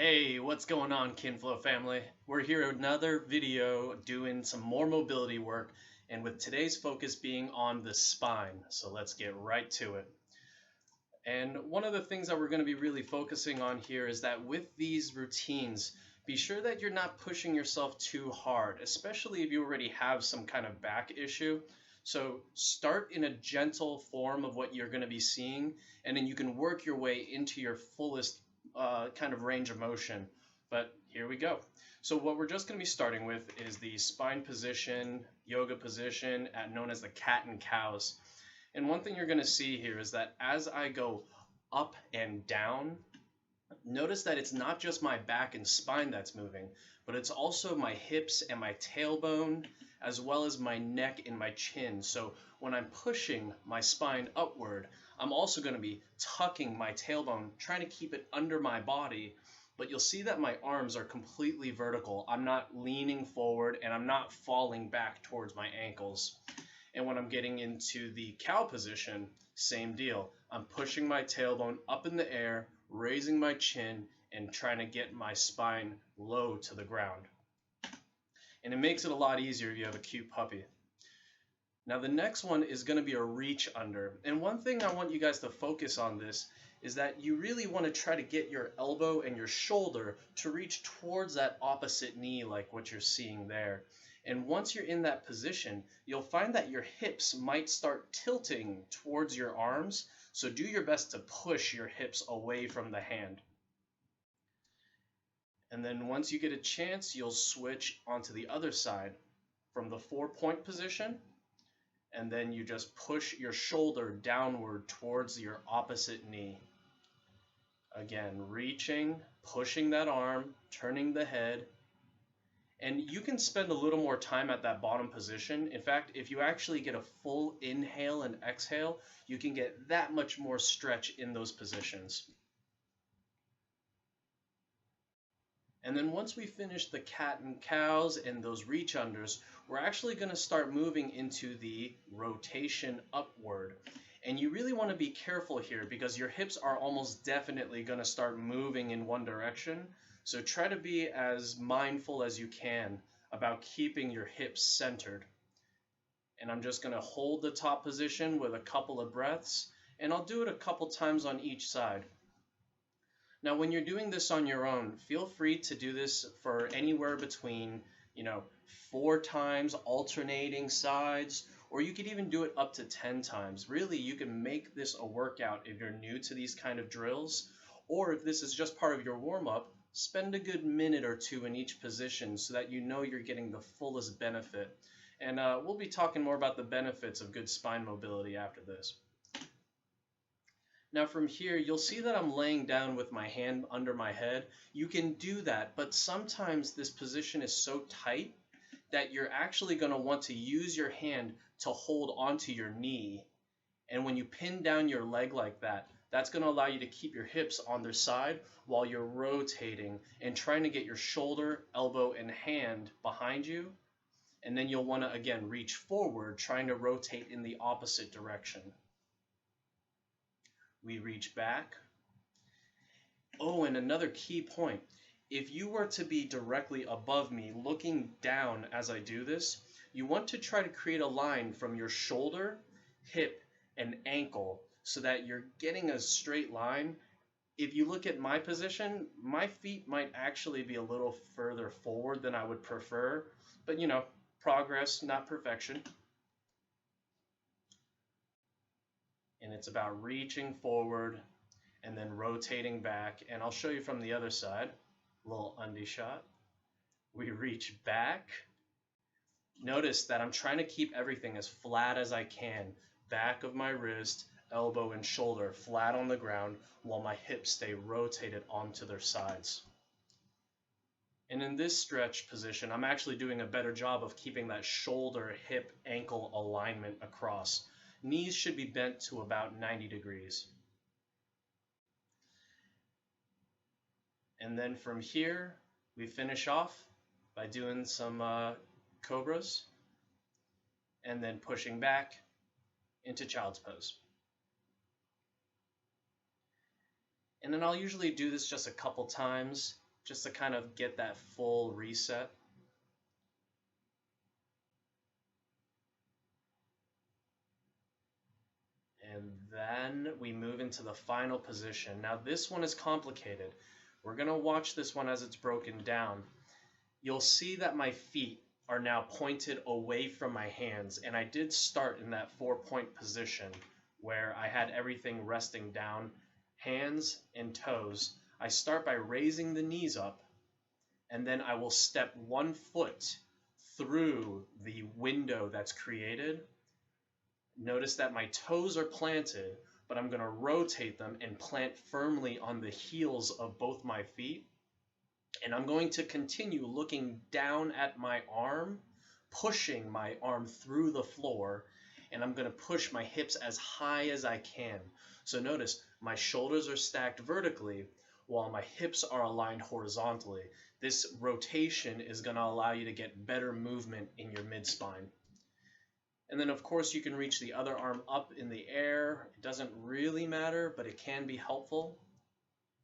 Hey, what's going on, Kinflow family? We're here another video doing some more mobility work, and with today's focus being on the spine. So let's get right to it. And one of the things that we're going to be really focusing on here is that with these routines, be sure that you're not pushing yourself too hard, especially if you already have some kind of back issue. So start in a gentle form of what you're going to be seeing, and then you can work your way into your fullest kind of range of motion. But here we go. So what we're just going to be starting with is the spine position, yoga position, known as the cat and cows. And one thing you're going to see here is that as I go up and down, notice that it's not just my back and spine that's moving, but it's also my hips and my tailbone, as well as my neck and my chin. So when I'm pushing my spine upward, I'm also going to be tucking my tailbone, trying to keep it under my body. But you'll see that my arms are completely vertical. I'm not leaning forward and I'm not falling back towards my ankles. And when I'm getting into the cow position, same deal. I'm pushing my tailbone up in the air, raising my chin, and trying to get my spine low to the ground. And it makes it a lot easier if you have a cute puppy. Now the next one is going to be a reach under. And one thing I want you guys to focus on this is that you really want to try to get your elbow and your shoulder to reach towards that opposite knee like what you're seeing there. And once you're in that position, you'll find that your hips might start tilting towards your arms. So do your best to push your hips away from the hand. And then once you get a chance, you'll switch onto the other side from the 4-point position. And then you just push your shoulder downward towards your opposite knee. Again, reaching, pushing that arm, turning the head. And you can spend a little more time at that bottom position. In fact, if you actually get a full inhale and exhale, you can get that much more stretch in those positions. And then once we finish the cat and cows and those reach unders, we're actually going to start moving into the rotation upward. And you really want to be careful here because your hips are almost definitely going to start moving in one direction. So try to be as mindful as you can about keeping your hips centered. And I'm just going to hold the top position with a couple of breaths, and I'll do it a couple times on each side. Now, when you're doing this on your own, feel free to do this for anywhere between, 4 times, alternating sides, or you could even do it up to 10 times. Really, you can make this a workout if you're new to these kind of drills, or if this is just part of your warm-up, spend a good minute or two in each position so that you know you're getting the fullest benefit. And we'll be talking more about the benefits of good spine mobility after this. Now from here, you'll see that I'm laying down with my hand under my head. You can do that, but sometimes this position is so tight that you're actually going to want to use your hand to hold onto your knee. And when you pin down your leg like that, that's going to allow you to keep your hips on their side while you're rotating and trying to get your shoulder, elbow, and hand behind you. And then you'll want to, again, reach forward, trying to rotate in the opposite direction. We reach back. Oh, and another key point. If you were to be directly above me, looking down as I do this, you want to try to create a line from your shoulder, hip, and ankle so that you're getting a straight line. If you look at my position, my feet might actually be a little further forward than I would prefer, but progress, not perfection. And it's about reaching forward and then rotating back. And I'll show you from the other side, a little undie shot. We reach back. Notice that I'm trying to keep everything as flat as I can. Back of my wrist, elbow and shoulder flat on the ground while my hips stay rotated onto their sides. And in this stretch position, I'm actually doing a better job of keeping that shoulder, hip, ankle alignment across. Knees should be bent to about 90 degrees. And then from here, we finish off by doing some cobras and then pushing back into child's pose. And then I'll usually do this just a couple times. just to kind of get that full reset. And then we move into the final position. Now this one is complicated. We're going to watch this one as it's broken down. You'll see that my feet are now pointed away from my hands, and I did start in that 4-point position where I had everything resting down, hands and toes. I start by raising the knees up, and then I will step 1 foot through the window that's created. Notice that my toes are planted, but I'm going to rotate them and plant firmly on the heels of both my feet. And I'm going to continue looking down at my arm, pushing my arm through the floor, and I'm going to push my hips as high as I can. So notice my shoulders are stacked vertically while my hips are aligned horizontally. This rotation is going to allow you to get better movement in your mid-spine. And then of course you can reach the other arm up in the air. It doesn't really matter, but it can be helpful.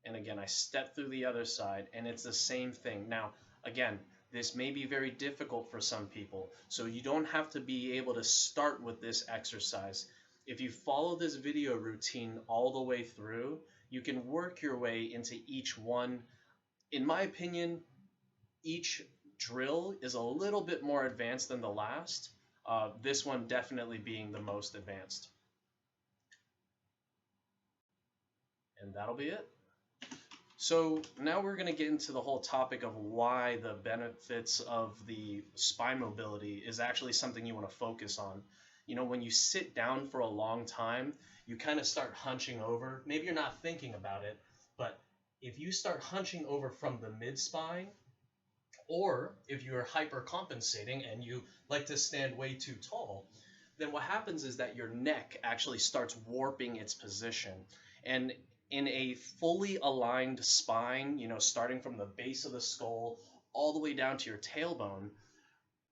And again, I step through the other side, and it's the same thing. Now, again, this may be very difficult for some people, so you don't have to be able to start with this exercise. If you follow this video routine all the way through, you can work your way into each one. In my opinion, each drill is a little bit more advanced than the last. This one definitely being the most advanced. And that'll be it. So now we're going to get into the whole topic of why the benefits of the spine mobility is actually something you want to focus on. You know, when you sit down for a long time, you kind of start hunching over. Maybe you're not thinking about it, but if you start hunching over from the mid-spine, or if you're hypercompensating and you like to stand way too tall, then what happens is that your neck actually starts warping its position. And in a fully aligned spine, you know, starting from the base of the skull all the way down to your tailbone,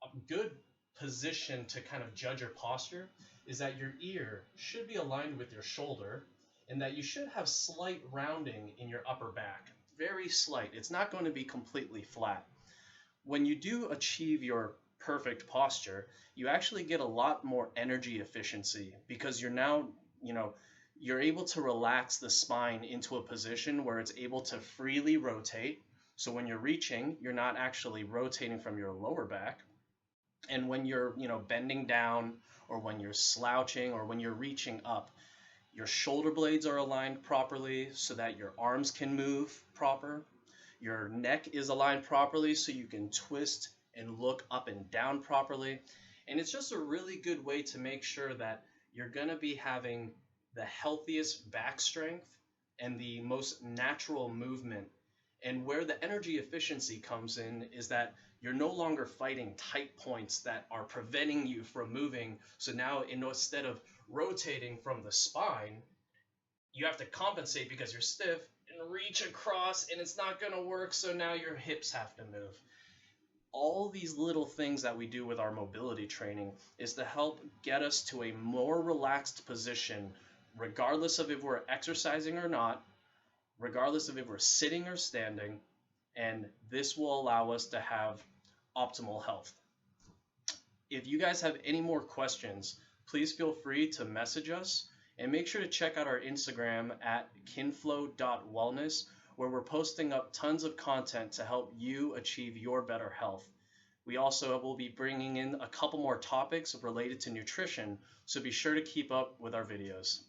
a good position to kind of judge your posture is that your ear should be aligned with your shoulder and that you should have slight rounding in your upper back. Very slight. It's not going to be completely flat. When you do achieve your perfect posture, you actually get a lot more energy efficiency because you're now, you know, you're able to relax the spine into a position where it's able to freely rotate. So when you're reaching, you're not actually rotating from your lower back. And when you're, you know, bending down, or when you're slouching, or when you're reaching up, your shoulder blades are aligned properly so that your arms can move proper. Your neck is aligned properly so you can twist and look up and down properly. And it's just a really good way to make sure that you're going to be having the healthiest back strength and the most natural movement. And where the energy efficiency comes in is that you're no longer fighting tight points that are preventing you from moving. So now instead of rotating from the spine, you have to compensate because you're stiff and reach across, and it's not going to work. So now your hips have to move. All these little things that we do with our mobility training is to help get us to a more relaxed position, regardless of if we're exercising or not, regardless of if we're sitting or standing, and this will allow us to have optimal health. If you guys have any more questions, please feel free to message us, and make sure to check out our Instagram at kinflow.wellness, where we're posting up tons of content to help you achieve your better health. We also will be bringing in a couple more topics related to nutrition, so be sure to keep up with our videos.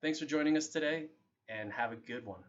Thanks for joining us today, and have a good one.